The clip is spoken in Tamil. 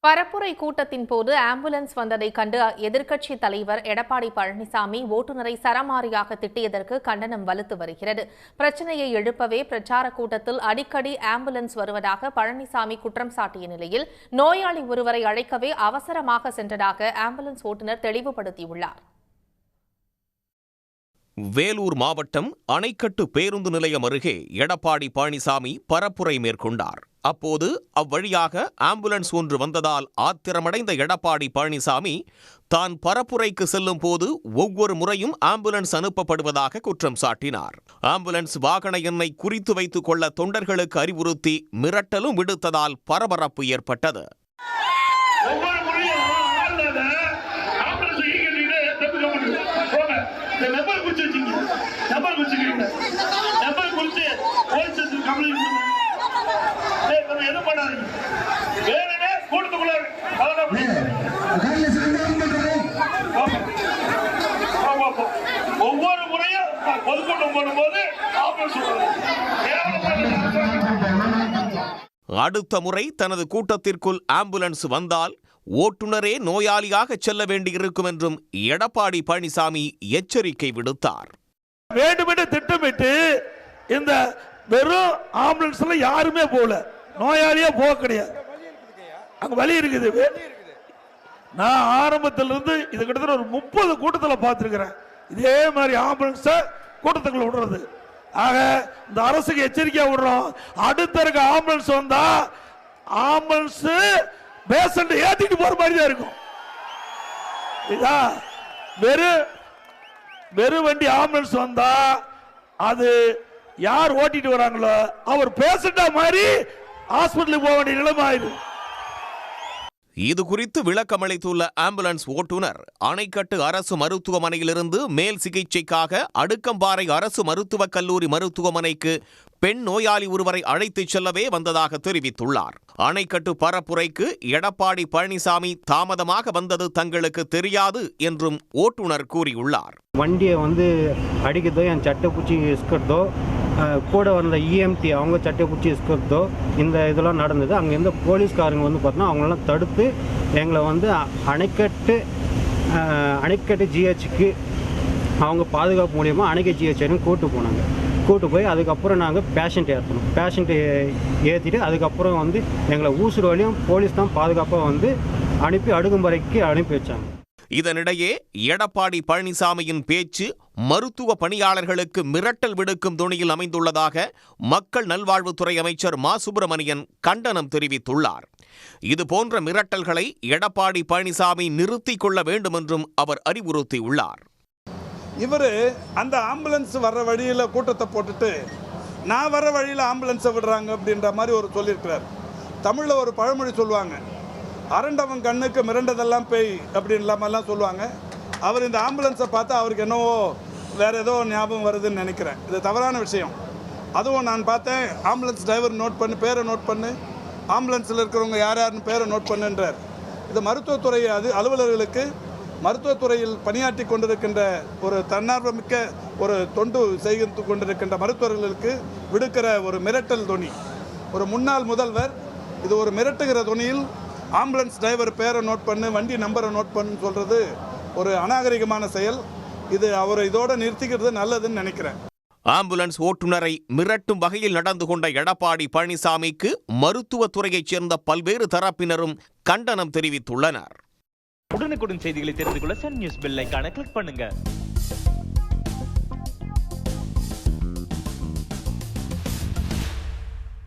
பரப்புரை கூட்டத்தின் போது ஆம்புலன்ஸ் வந்ததை கண்டு எதிர்க்கட்சித் தலைவர் எடப்பாடி பழனிசாமி ஓட்டுநரை சரமாரியாக திட்டியதற்கு கண்டனம் வலுத்து வருகிறது. பிரச்சினையை எழுப்பவே பிரச்சார கூட்டத்தில் அடிக்கடி ஆம்புலன்ஸ் வருவதாக பழனிசாமி குற்றம் சாட்டிய நிலையில் நோயாளி ஒருவரை அழைக்கவே அவசரமாக சென்றதாக ஆம்புலன்ஸ் ஓட்டுநர் தெளிவுபடுத்தியுள்ளார். வேலூர் மாவட்டம் அணைக்கட்டு பேருந்து நிலையம் அருகே எடப்பாடி பழனிசாமி பரப்புரை மேற்கொண்டார். அப்போது அவ்வழியாக ஆம்புலன்ஸ் ஒன்று வந்ததால் ஆத்திரமடைந்த எடப்பாடி பழனிசாமி தான் பரப்புரைக்கு செல்லும் போது ஒவ்வொரு முறையும் ஆம்புலன்ஸ் அனுப்பப்படுவதாக குற்றம் சாட்டினார். ஆம்புலன்ஸ் வாகன எண்ணை குறித்து வைத்துக் கொள்ள தொண்டர்களுக்கு அறிவுறுத்தி மிரட்டலும் விடுத்ததால் பரபரப்பு ஏற்பட்டது. ஒவ்வொரு முறையும் பொதுக்கூட்டம் போடும்போது அடுத்த முறை தனது கூட்டத்திற்குள் ஆம்புலன்ஸ் வந்தால் ஓட்டுநரே நோயாளியாக செல்ல வேண்டியிருக்கும் என்றும் எடப்பாடி பழனிசாமி எச்சரிக்கை விடுத்தார். வேண்டுமென்று திட்டமிட்டு இந்த வெறும் ஆம்புலன்ஸ்ல யாருமே போகல, நோயாளியே போக கிடையாது. அங்க வழி இருக்குது. நான் ஆரம்பத்திலிருந்து இது கிட்டத்தட்ட ஒரு 30 கூட்டத்தில் பார்த்திருக்கிறேன். இதே மாதிரி ஆம்புலன்ஸ கூட்டத்துக்குள்ள விடுறது. ஆக இந்த அரசுக்கு எச்சரிக்கையா விடுறோம். அடுத்த இருக்க ஆம்புலன்ஸ் வந்தா ஆம்புலன்ஸ் பேஷண்ட் ஏத்திட்டு போற மாதிரி தான் இருக்கும். வெறும் வண்டி ஆம்புலன்ஸ் வந்தா அது யார் ஓட்டிட்டு வராங்களோ அவர் பேஷண்டா மாதிரி ஹாஸ்பிட்டலுக்கு போக வேண்டிய நிலைமை ஆயிடும். இது குறித்து விளக்கமளித்துள்ள ஆம்புலன்ஸ் ஓட்டுநர், அணைக்கட்டு அரசு மருத்துவமனையிலிருந்து மேல் சிகிச்சைக்காக அடுக்கம்பாறை அரசு மருத்துவக் கல்லூரி மருத்துவமனைக்கு பெண் நோயாளி ஒருவரை அழைத்துச் செல்லவே வந்ததாக தெரிவித்துள்ளார். அணைக்கட்டு பரப்புரைக்கு எடப்பாடி பழனிசாமி தாமதமாக வந்தது தங்களுக்கு தெரியாது என்றும் ஓட்டுநர் கூறியுள்ளார். வண்டியை அடிக்கிறதோ, என் சட்டை பூச்சி இஸ்கிறதோ, கூட வந்த இஎம்டி அவங்க சட்டை பூச்சி இஸ்கிறதோ, இந்த இதெல்லாம் நடந்தது. அங்கே இருந்த போலீஸ்காரங்க பார்த்தோன்னா அவங்களெல்லாம் தடுத்து எங்களை அணைக்கட்டு ஜிஹெச்சுக்கு அவங்க பாதுகாப்பு மூலியமாக அணைக்கட்டு ஜிஹெச் கூட்டு போய் அதுக்கப்புறம் நாங்கள் பேஷண்ட் ஏற்றணும். பேஷண்ட்டை ஏற்றிட்டு அதுக்கப்புறம் எங்களை ஊசுறு வழியும் போலீஸ் தான் பாதுகாப்பாக அனுப்பி அடுக்கும்பறைக்கு அனுப்பி வச்சாங்க. இதனிடையே எடப்பாடி பழனிசாமியின் பேச்சு மருத்துவ பணியாளர்களுக்கு மிரட்டல் விடுக்கும் தொனியில் அமைந்துள்ளதாக மக்கள் நல்வாழ்வுத்துறை அமைச்சர் மா. சுப்பிரமணியன் கண்டனம் தெரிவித்துள்ளார். இதுபோன்ற மிரட்டல்களை எடப்பாடி பழனிசாமி நிறுத்திக் கொள்ள வேண்டும் என்றும் அவர் அறிவுறுத்தியுள்ளார். இவர் அந்த ஆம்புலன்ஸ் வர்ற வழியில் கூட்டத்தை போட்டுட்டு நான் வர்ற வழியில் ஆம்புலன்ஸை விடுறாங்க அப்படின்ற மாதிரி ஒரு சொல்லியிருக்கிறார். தமிழில் ஒரு பழமொழி சொல்லுவாங்க, அரண்டவன் கண்ணுக்கு மிரண்டதெல்லாம் பேய் அப்படின்லாமெல்லாம் சொல்லுவாங்க. அவர் இந்த ஆம்புலன்ஸை பார்த்தா அவருக்கு என்னவோ வேறு ஏதோ ஞாபகம் வருதுன்னு நினைக்கிறேன். இது தவறான விஷயம். அதுவும் நான் பார்த்தேன், ஆம்புலன்ஸ் டிரைவர் நோட் பண்ணு, பேரை நோட் பண்ணு, ஆம்புலன்ஸில் இருக்கிறவங்க யார் யாருன்னு பேரை நோட் பண்ணுன்றார். இது மருத்துவத்துறை அலுவலர்களுக்கு, மருத்துவத்துறையில் பணியாற்றி கொண்டிருக்கின்ற ஒரு தன்னார்வமிக்க ஒரு தொண்டு செய்து கொண்டிருக்கின்ற மருத்துவர்களுக்கு விடுக்கிற ஒரு மிரட்டல் தொனி. ஒரு முன்னாள் முதல்வர் இது ஒரு மிரட்டுகிற தொனியில் ஆம்புலன்ஸ் டிரைவர் பேரை நோட் பண்ணு, வண்டி நம்பரை நோட் பண்ணுன்னு சொல்கிறது ஒரு அநாகரிகமான செயல். இது அவரை இதோட நிறுத்திக்கிறது நல்லதுன்னு நினைக்கிறேன். ஆம்புலன்ஸ் ஓட்டுநரை மிரட்டும் வகையில் நடந்து கொண்ட எடப்பாடி பழனிசாமிக்கு மருத்துவத்துறையைச் சேர்ந்த பல்வேறு தரப்பினரும் கண்டனம் தெரிவித்துள்ளனர். உடனுக்குடன் செய்திகளை தெரிந்து கொள்ள சன் நியூஸ் பெல் ஐகானை கிளிக் பண்ணுங்க.